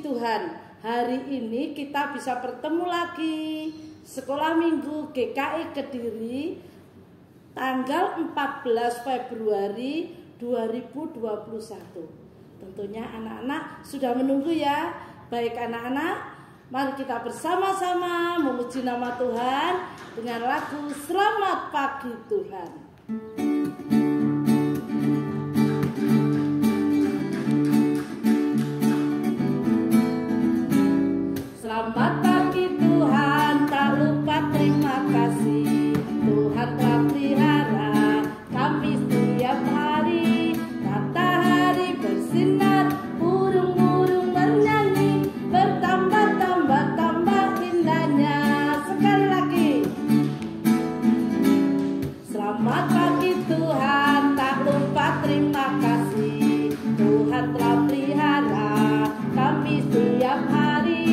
Tuhan, hari ini kita bisa bertemu lagi Sekolah Minggu GKI Kediri tanggal 14 Februari 2021. Tentunya anak-anak sudah menunggu ya. Baik anak-anak, mari kita bersama-sama memuji nama Tuhan dengan lagu Selamat Pagi Tuhan. Selamat pagi Tuhan, tak lupa terima kasih. Tuhan telah pelihara kami setiap hari. Matahari bersinar, burung-burung bernyanyi, bertambah-tambah indahnya. Sekali lagi. Selamat pagi Tuhan, tak lupa terima kasih. Tuhan telah pelihara kami setiap hari.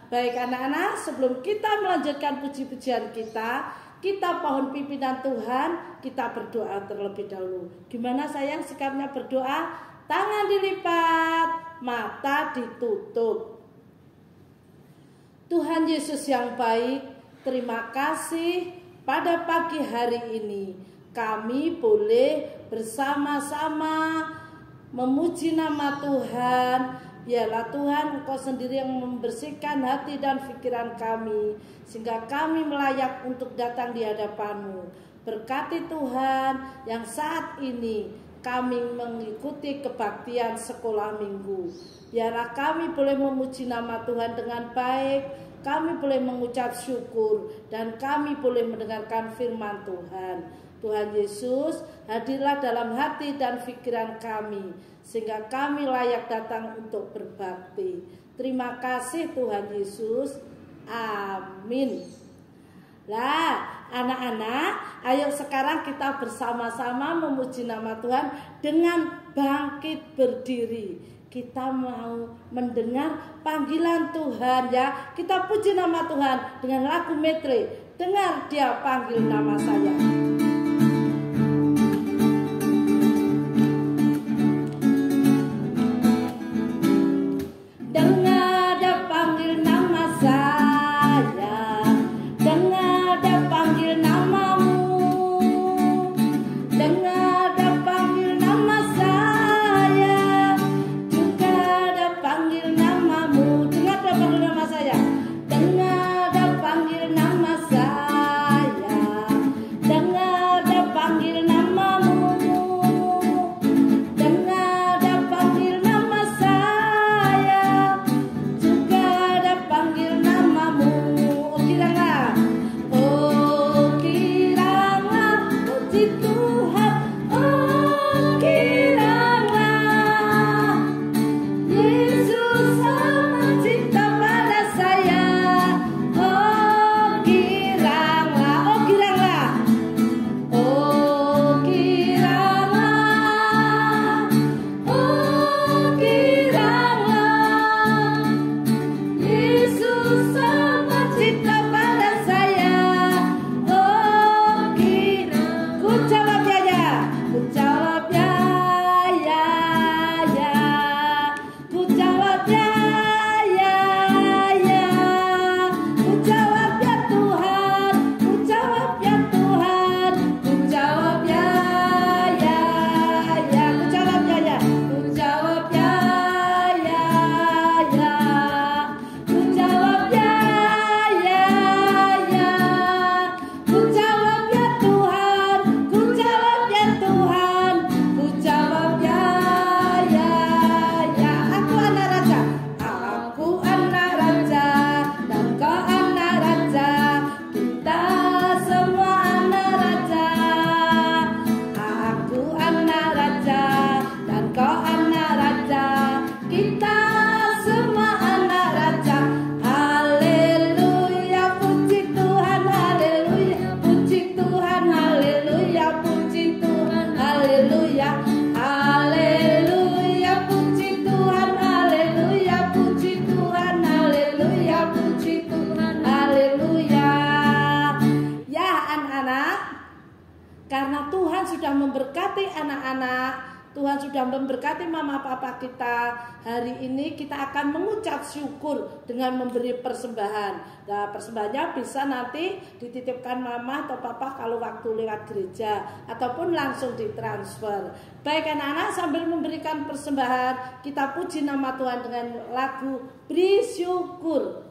Baik anak-anak, sebelum kita melanjutkan puji-pujian kita pohon pimpinan Tuhan, kita berdoa terlebih dahulu. Gimana sayang sikapnya berdoa? Tangan dilipat, mata ditutup. Tuhan Yesus yang baik, terima kasih pada pagi hari ini kami boleh bersama-sama memuji nama Tuhan. Biarlah Tuhan Engkau sendiri yang membersihkan hati dan pikiran kami, sehingga kami melayak untuk datang di hadapan-Mu. Berkati Tuhan yang saat ini kami mengikuti kebaktian sekolah minggu. Biarlah kami boleh memuji nama Tuhan dengan baik, kami boleh mengucap syukur, dan kami boleh mendengarkan firman Tuhan. Tuhan Yesus, hadirlah dalam hati dan pikiran kami, sehingga kami layak datang untuk berbakti. Terima kasih Tuhan Yesus. Amin. Lah, anak-anak, ayo sekarang kita bersama-sama memuji nama Tuhan dengan bangkit berdiri. Kita mau mendengar panggilan Tuhan ya. Kita puji nama Tuhan dengan lagu medley. Dengar Dia panggil nama saya. Dengar dia panggil nama saya. anak-anak, Tuhan sudah memberkati mama papa kita. Hari ini kita akan mengucap syukur dengan memberi persembahan. Nah, persembahannya bisa nanti dititipkan mama atau papa kalau waktu lewat gereja, ataupun langsung ditransfer. Baik anak-anak, sambil memberikan persembahan, kita puji nama Tuhan dengan lagu Beri Syukur.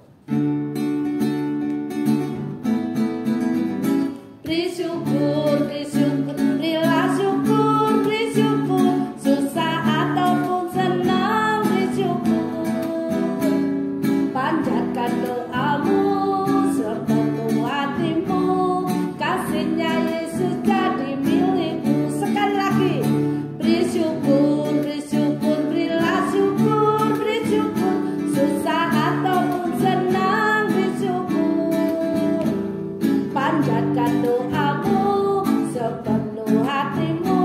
Beri syukur, beri syukur, berilah syukur, beri syukur, susah ataupun senang, beri syukur. Panjatkan doamu sepenuh hatimu, kasihnya Yesus jadi milikmu. Sekali lagi, beri syukur, berilah syukur, beri syukur, susah ataupun senang, beri syukur. Panjatkan doamu sepenuh hatimu,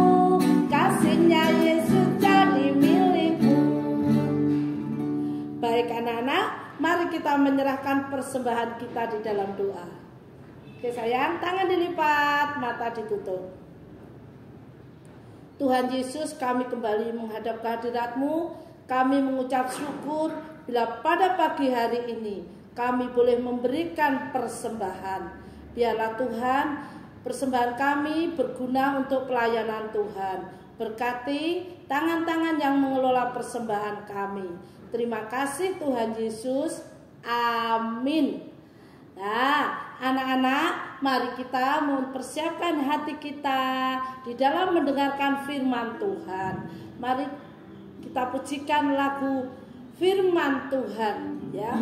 kasihnya Yesus jadi milikmu. Baik anak-anak, mari kita menyerahkan persembahan kita di dalam doa. Oke sayang, tangan dilipat, mata ditutup. Tuhan Yesus, kami kembali menghadap kehadirat-Mu. Kami mengucap syukur bila pada pagi hari ini kami boleh memberikan persembahan. Biarlah Tuhan, persembahan kami berguna untuk pelayanan Tuhan. Berkati tangan-tangan yang mengelola persembahan kami. Terima kasih Tuhan Yesus. Amin. Nah, anak-anak, mari kita mempersiapkan hati kita di dalam mendengarkan firman Tuhan. Mari kita pujikan lagu firman Tuhan, ya.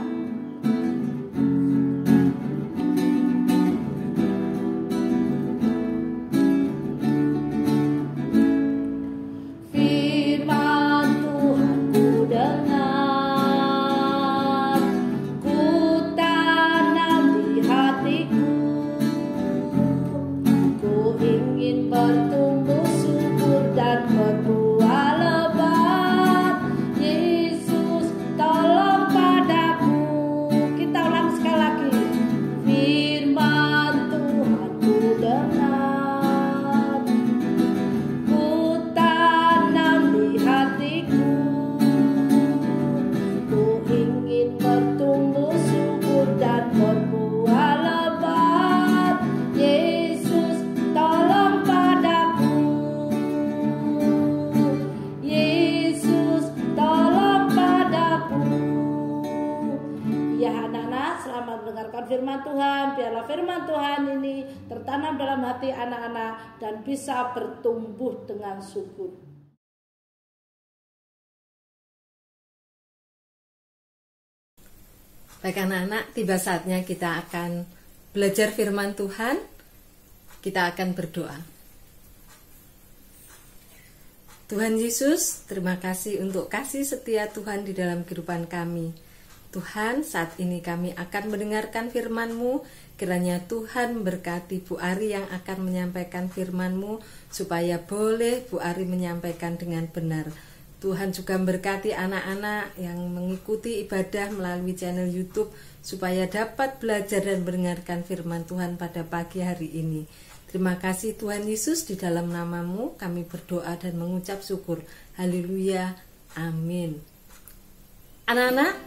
Bertumbuh subur dan berbuah lebat. Yesus tolong padaku. Kita ulang sekali lagi. Firman Tuhan ku dengar, ku tanam di hatiku. Ku ingin bertumbuh subur dan berbuah lebat. Yesus tolong padaku. Yesus tolong padaku. Ya anak-anak, selamat mendengarkan firman Tuhan. Biarlah firman Tuhan ini tertanam dalam hati anak-anak dan bisa bertumbuh dengan subur. Baik anak-anak, tiba saatnya kita akan belajar firman Tuhan. Kita akan berdoa. Tuhan Yesus, terima kasih untuk kasih setia Tuhan di dalam kehidupan kami. Tuhan, saat ini kami akan mendengarkan firman-Mu. Kiranya Tuhan memberkati Bu Ari yang akan menyampaikan firman-Mu, supaya boleh Bu Ari menyampaikan dengan benar. Tuhan juga memberkati anak-anak yang mengikuti ibadah melalui channel YouTube, supaya dapat belajar dan mendengarkan firman Tuhan pada pagi hari ini. Terima kasih Tuhan Yesus, di dalam nama-Mu kami berdoa dan mengucap syukur. Haleluya, amin. Anak-anak,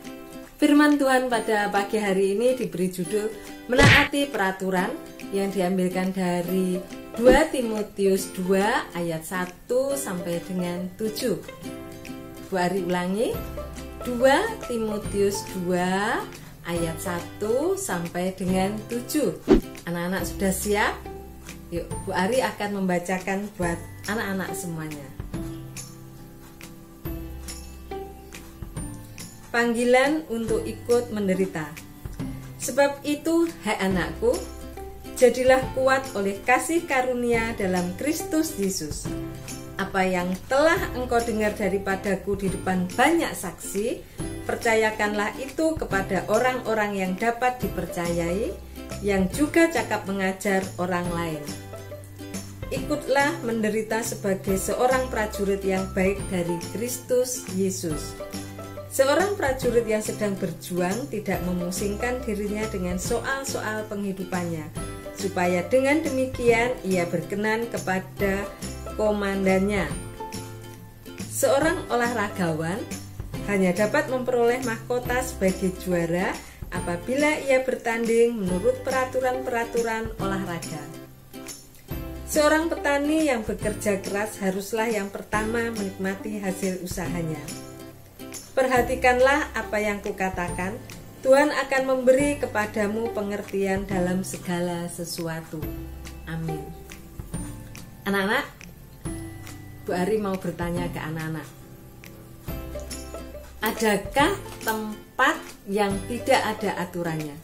firman Tuhan pada pagi hari ini diberi judul Menaati Peraturan, yang diambilkan dari 2 Timotius 2 ayat 1 sampai dengan 7. Bu Ari ulangi, 2 Timotius 2 ayat 1 sampai dengan 7. Anak-anak sudah siap? Yuk, Bu Ari akan membacakan buat anak-anak semuanya. Panggilan untuk ikut menderita. Sebab itu, hai anakku, jadilah kuat oleh kasih karunia dalam Kristus Yesus. Apa yang telah engkau dengar daripadaku di depan banyak saksi, percayakanlah itu kepada orang-orang yang dapat dipercayai, yang juga cakap mengajar orang lain. Ikutlah menderita sebagai seorang prajurit yang baik dari Kristus Yesus. Seorang prajurit yang sedang berjuang tidak memusingkan dirinya dengan soal-soal penghidupannya, supaya dengan demikian ia berkenan kepada komandannya. Seorang olahragawan hanya dapat memperoleh mahkota sebagai juara apabila ia bertanding menurut peraturan-peraturan olahraga. Seorang petani yang bekerja keras haruslah yang pertama menikmati hasil usahanya. Perhatikanlah apa yang kukatakan, Tuhan akan memberi kepadamu pengertian dalam segala sesuatu. Amin. Anak-anak, Bu Ari mau bertanya ke anak-anak. Adakah tempat yang tidak ada aturannya?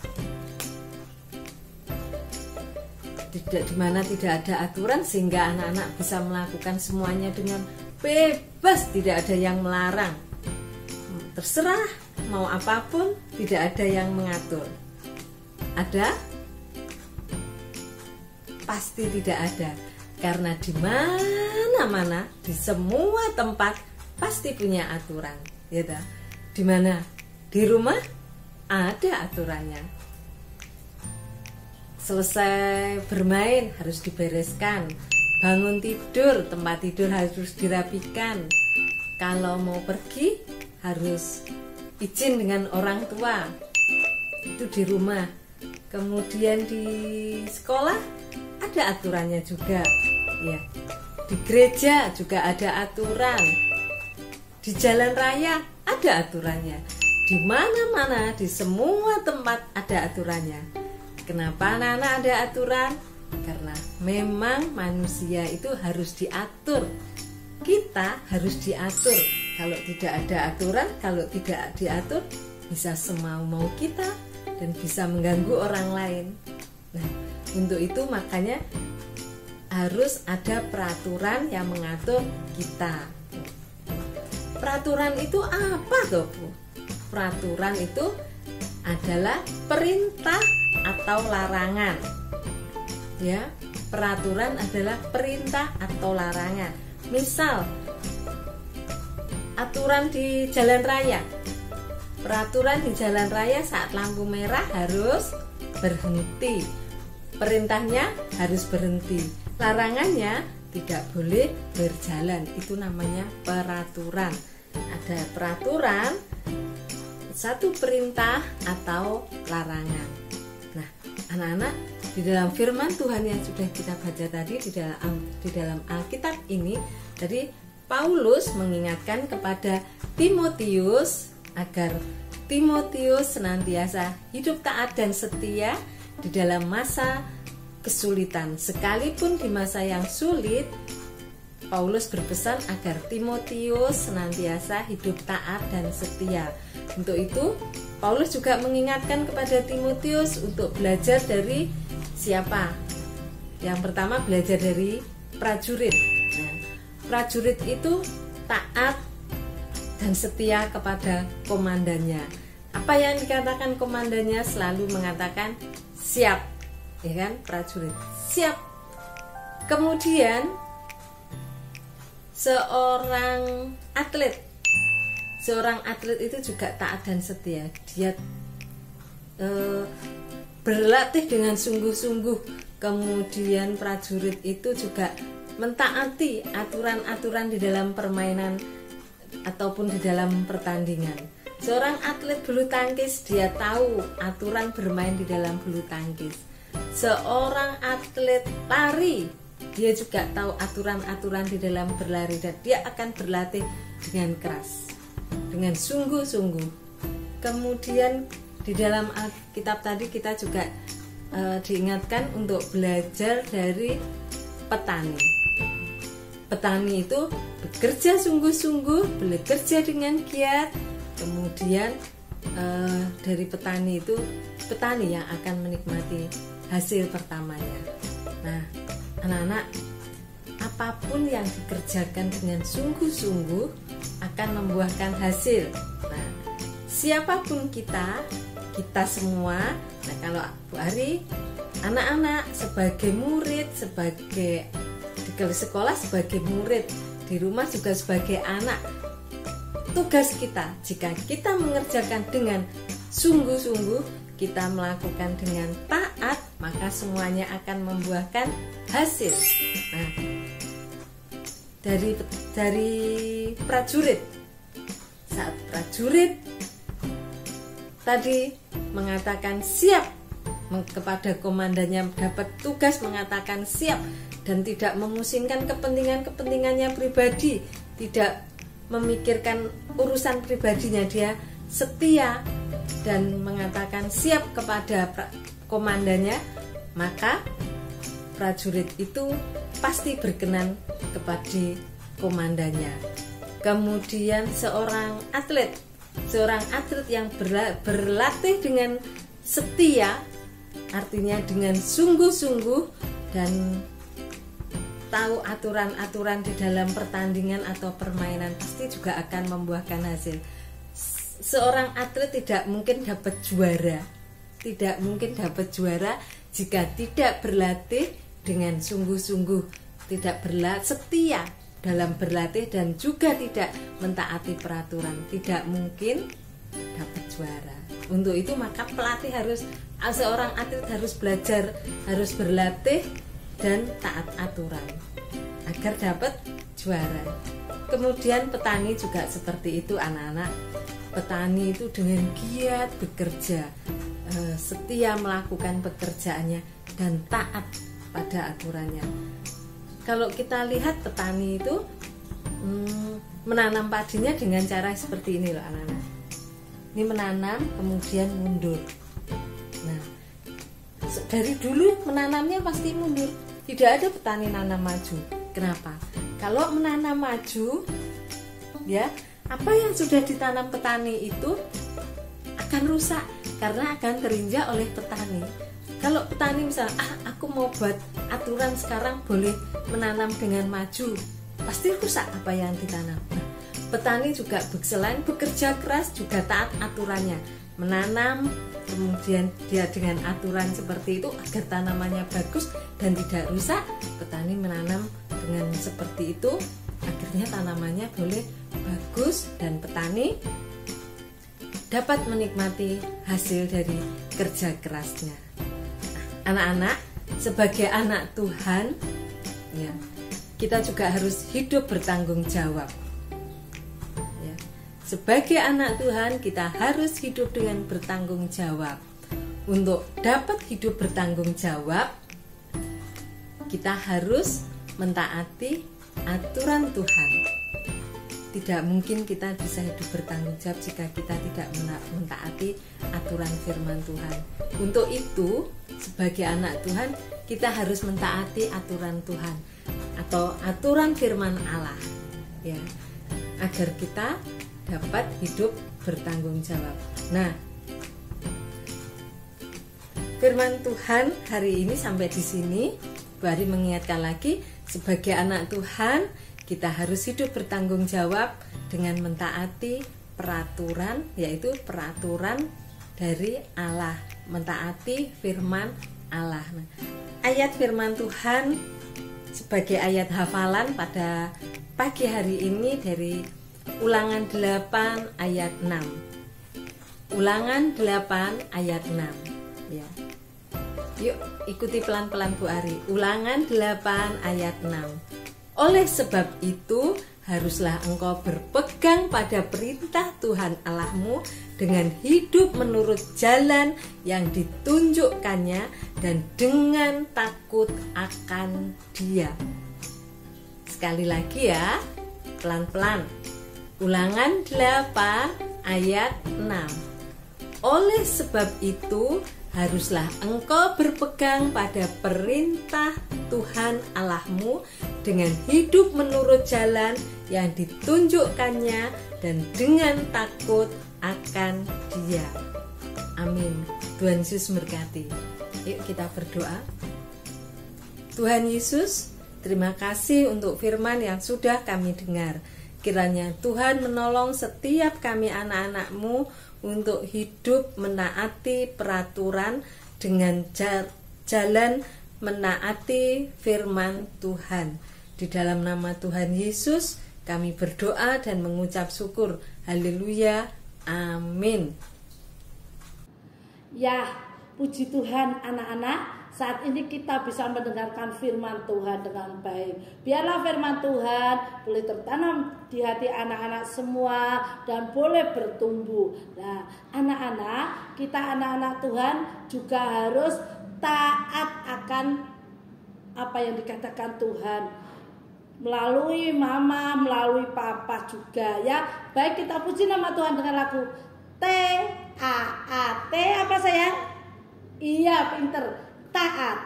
Di mana tidak ada aturan sehingga anak-anak bisa melakukan semuanya dengan bebas, tidak ada yang melarang. Terserah mau apapun, tidak ada yang mengatur. Ada? Pasti tidak ada. Karena di mana-mana, di semua tempat pasti punya aturan, ya dah. Di mana? Di rumah ada aturannya. Selesai bermain harus dibereskan. Bangun tidur, tempat tidur harus dirapikan. Kalau mau pergi harus izin dengan orang tua. Itu di rumah. Kemudian di sekolah ada aturannya juga, ya. Di gereja juga ada aturan. Di jalan raya ada aturannya. Di mana-mana, di semua tempat ada aturannya. Kenapa anak-anak ada aturan? Karena memang manusia itu harus diatur. Kita harus diatur. Kalau tidak ada aturan, kalau tidak diatur, bisa semau-mau kita dan bisa mengganggu orang lain. Nah, untuk itu makanya harus ada peraturan yang mengatur kita. Peraturan itu apa toh, Bu? Peraturan itu adalah perintah atau larangan. Ya, peraturan adalah perintah atau larangan. Misal, aturan di jalan raya. Peraturan di jalan raya saat lampu merah harus berhenti. Perintahnya harus berhenti. Larangannya tidak boleh berjalan. Itu namanya peraturan. Ada peraturan, satu perintah atau larangan. Nah, anak-anak, di dalam firman Tuhan yang sudah kita baca tadi di dalam Alkitab ini, tadi Paulus mengingatkan kepada Timotius agar Timotius senantiasa hidup taat dan setia di dalam masa kesulitan. Sekalipun di masa yang sulit, Paulus berpesan agar Timotius senantiasa hidup taat dan setia. Untuk itu, Paulus juga mengingatkan kepada Timotius untuk belajar dari siapa? Yang pertama, belajar dari prajurit. Nah, prajurit itu taat dan setia kepada komandannya. Apa yang dikatakan komandannya selalu mengatakan siap, ya kan? Prajurit siap. Kemudian seorang atlet itu juga taat dan setia. Dia berlatih dengan sungguh-sungguh. Kemudian prajurit itu juga mentaati aturan-aturan di dalam permainan ataupun di dalam pertandingan. Seorang atlet bulu tangkis, dia tahu aturan bermain di dalam bulu tangkis. Seorang atlet lari, dia juga tahu aturan-aturan di dalam berlari dan dia akan berlatih dengan keras, dengan sungguh-sungguh. Kemudian di dalam Alkitab tadi kita juga diingatkan untuk belajar dari petani. Petani itu bekerja sungguh-sungguh, bekerja dengan giat. Kemudian dari petani itu, petani yang akan menikmati hasil pertamanya. Nah, anak-anak, apapun yang dikerjakan dengan sungguh-sungguh akan membuahkan hasil. Nah, siapapun kita semua. Nah, kalau Bu Ari, anak-anak sebagai murid, sebagai di sekolah sebagai murid, di rumah juga sebagai anak, tugas kita, jika kita mengerjakan dengan sungguh-sungguh, kita melakukan dengan taat, maka semuanya akan membuahkan hasil. Nah, dari prajurit. Saat prajurit tadi mengatakan siap kepada komandannya, dapat tugas mengatakan siap dan tidak memusingkan kepentingannya pribadi, tidak memikirkan urusan pribadinya, dia setia dan mengatakan siap kepada komandannya, maka prajurit itu pasti berkenan kepada komandannya. Kemudian seorang atlet yang berlatih dengan setia, artinya dengan sungguh-sungguh dan tahu aturan-aturan di dalam pertandingan atau permainan, pasti juga akan membuahkan hasil. Seorang atlet tidak mungkin dapat juara jika tidak berlatih dengan sungguh-sungguh, tidak setia dalam berlatih dan juga tidak mentaati peraturan, tidak mungkin dapat juara. Untuk itu maka seorang atlet harus belajar, harus berlatih dan taat aturan agar dapat juara. Kemudian petani juga seperti itu, anak-anak. Petani itu dengan giat bekerja, setia melakukan pekerjaannya dan taat pada aturannya. Kalau kita lihat petani itu menanam padinya dengan cara seperti ini loh, anak-anak. Ini menanam kemudian mundur. Nah, dari dulu menanamnya pasti mundur. Tidak ada petani nanam maju. Kenapa? Kalau menanam maju, ya, apa yang sudah ditanam petani itu akan rusak karena akan terinjak oleh petani. Kalau petani misalnya, aku mau buat aturan sekarang boleh menanam dengan maju, pasti rusak apa yang ditanam. Petani juga selain bekerja keras juga taat aturannya, menanam kemudian dia dengan aturan seperti itu agar tanamannya bagus dan tidak rusak. Petani menanam dengan seperti itu, akhirnya tanamannya boleh bagus dan petani dapat menikmati hasil dari kerja kerasnya. Anak-anak, sebagai anak Tuhan, ya, kita juga harus hidup bertanggung jawab. Ya, sebagai anak Tuhan, kita harus hidup dengan bertanggung jawab. Untuk dapat hidup bertanggung jawab, kita harus mentaati aturan Tuhan. Tidak mungkin kita bisa hidup bertanggung jawab jika kita tidak mentaati aturan firman Tuhan. Untuk itu, sebagai anak Tuhan, kita harus mentaati aturan Tuhan atau aturan firman Allah, ya, agar kita dapat hidup bertanggung jawab. Nah, firman Tuhan hari ini sampai di sini. Bari mengingatkan lagi, sebagai anak Tuhan, kita harus hidup bertanggung jawab dengan mentaati peraturan, yaitu peraturan dari Allah, mentaati firman Allah. Nah, ayat firman Tuhan sebagai ayat hafalan pada pagi hari ini dari Ulangan 8 ayat 6. Ulangan 8 ayat 6, ya. Yuk ikuti pelan-pelan Bu Ari. Ulangan 8 ayat 6. Oleh sebab itu, haruslah engkau berpegang pada perintah Tuhan Allahmu dengan hidup menurut jalan yang ditunjukkannya dan dengan takut akan Dia. Sekali lagi ya, pelan-pelan. Ulangan 8 ayat 6. Oleh sebab itu, haruslah engkau berpegang pada perintah Tuhan Allahmu dengan hidup menurut jalan yang ditunjukkannya dan dengan takut akan Dia. Amin. Tuhan Yesus memberkati. Yuk kita berdoa. Tuhan Yesus, terima kasih untuk firman yang sudah kami dengar. Kiranya Tuhan menolong setiap kami anak-anak-Mu untuk hidup menaati peraturan dengan jalan menaati firman Tuhan. Di dalam nama Tuhan Yesus kami berdoa dan mengucap syukur. Haleluya. Amin. Ya, puji Tuhan anak-anak, saat ini kita bisa mendengarkan firman Tuhan dengan baik. Biarlah firman Tuhan boleh tertanam di hati anak-anak semua dan boleh bertumbuh. Nah, anak-anak, kita anak-anak Tuhan juga harus taat akan apa yang dikatakan Tuhan. Melalui mama, melalui papa juga ya. Baik, kita puji nama Tuhan dengan lagu T-A-A-T apa sayang? Iya, pinter. Taat.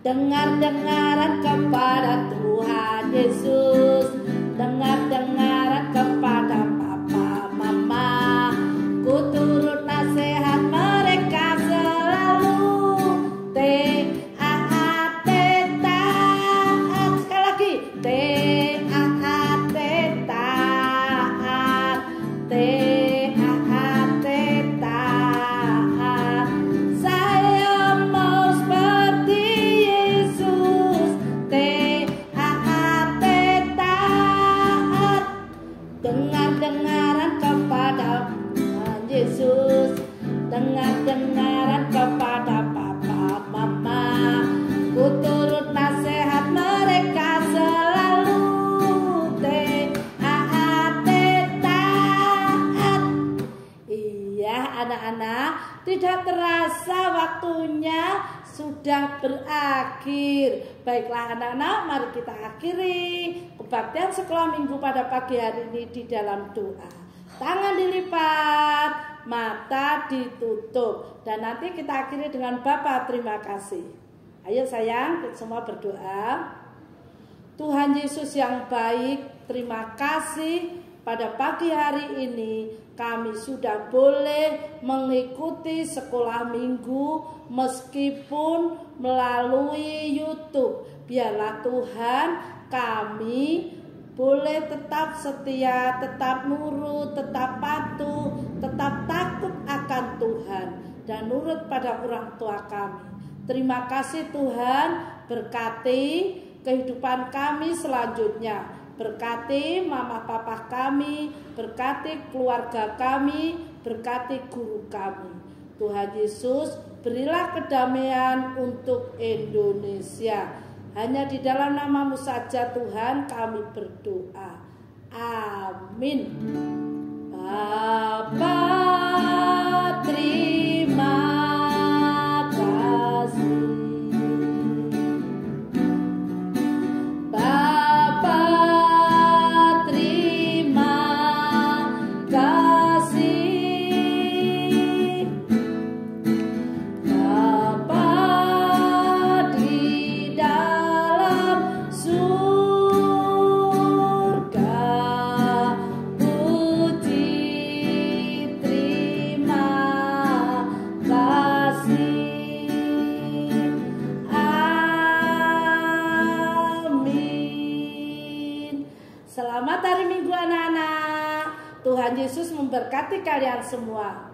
Dengar-dengaran kepada Tuhan Yesus, dengar-dengaran kepada papa mama, ku turut nasihat mereka selalu. T-A-A-T taat, sekali lagi T-A-A-T taat, T-A-A-T taat. Saya mau seperti dengar-dengaran kepada Tuhan Yesus, dengar-dengaran kepada papa mama, ku turut nasihat mereka selalu. T-A-A-T taat. Iya anak-anak, tidak terasa waktunya sudah berakhir. Baiklah anak-anak, mari kita akhiri kebaktian sekolah minggu pada pagi hari ini di dalam doa. Tangan dilipat, mata ditutup, dan nanti kita akhiri dengan Bapa terima kasih. Ayo sayang, kita semua berdoa. Tuhan Yesus yang baik, terima kasih pada pagi hari ini kami sudah boleh mengikuti sekolah minggu meskipun melalui YouTube. Biarlah Tuhan kami boleh tetap setia, tetap nurut, tetap patuh, tetap takut akan Tuhan dan nurut pada orang tua kami. Terima kasih Tuhan, berkati kehidupan kami selanjutnya. Berkati mama papa kami, berkati keluarga kami, berkati guru kami. Tuhan Yesus, berilah kedamaian untuk Indonesia. Hanya di dalam nama-Mu saja Tuhan kami berdoa. Amin. Bapa terima kasih. Selamat hari Minggu anak-anak. Tuhan Yesus memberkati kalian semua.